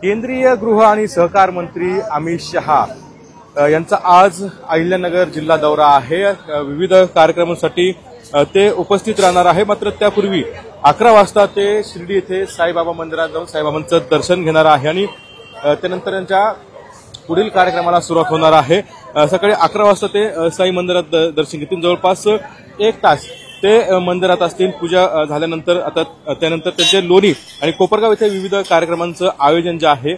केंद्रीय गृह आणि सहकार मंत्री अमित शहा यांचा आज अहिल्यानगर जिल्हा दौरा आहे। विविध कार्यक्रमांसाठी ते उपस्थित राहणार आहे। मात्र त्यापूर्वी 11 वाजता ते शिर्डी येथे साईबाबा मंदिरात जाऊन साईबाबांचं दर्शन घेणार आहे आणि त्यानंतर त्यांच्या पुढील कार्यक्रमाला सुरुवात होणार आहे। सकाळी 11 वाजता ते साई मंदिरात दर्शन घेतील। जवळपास 1 तास ते मंदिरात असतील। पूजा झाल्यानंतर आता त्यानंतर त्यांचे लोणी आणि कोपरगाव येथे विविध कार्यक्रमांचं आयोजन जे आहे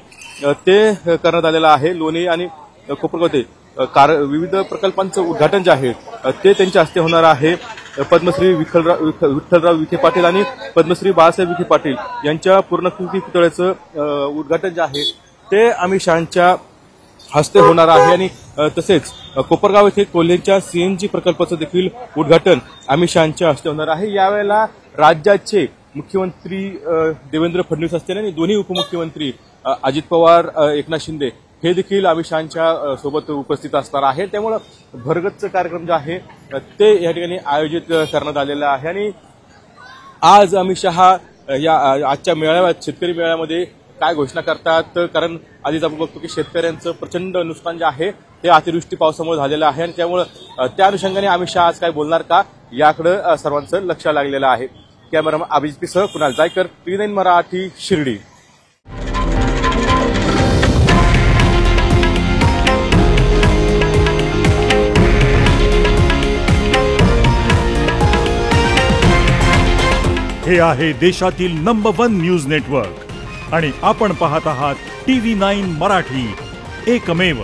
ते करण्यात आलेलं आहे। लोणी आणि कोपरगाव येथे विविध प्रकल्पांचं उद्घाटन जे आहे ते त्यांच्या हस्ते होणार आहे। पद्मश्री विठ्ठलराव विखे पाटील आणि पद्मश्री बाळासाहेब विखे पाटील यांच्या पूर्णाकृती पुतळ्याचं उद्घाटन जे आहे ते अमित शहांच्या हस्ते होणार आहे आणि तसेच कोपरगाव येथे कोल्हेंच्या सीएनजी प्रकल्पाचं देखील उद्घाटन अमित शहांच्या हस्ते होणार आहे। यावेळेला राज्याचे मुख्यमंत्री देवेंद्र फडणवीस असतील आणि दोन्ही उपमुख्यमंत्री अजित पवार एकनाथ शिंदे हे देखील अमित शहांच्या सोबत उपस्थित असणार आहे। त्यामुळे भरगच्च कार्यक्रम जे आहे ते या ठिकाणी आयोजित करण्यात आलेला आहे आणि आज अमित शहा या आजच्या मेळाव्यात शेतकरी मेळाव्यामध्ये काय घोषणा करतात, कारण आधीच आपण बघतो की शेतकऱ्यांचं प्रचंड नुकसान जे आहे ते अतिवृष्टी पावसामुळे झालेलं आहे आणि त्यामुळे त्या अनुषंगाने अमित शहा आज काय बोलणार का याकडे सर्वांचं लक्ष लागलेलं आहे। कॅमेरामन अभिजितसह कुणाल जायकर, T9 मराठी, शिर्डी। हे आहे देशातील नंबर 1 न्यूज नेटवर्क आणि आपण पाहत आहात TV9 मराठी, एकमेव।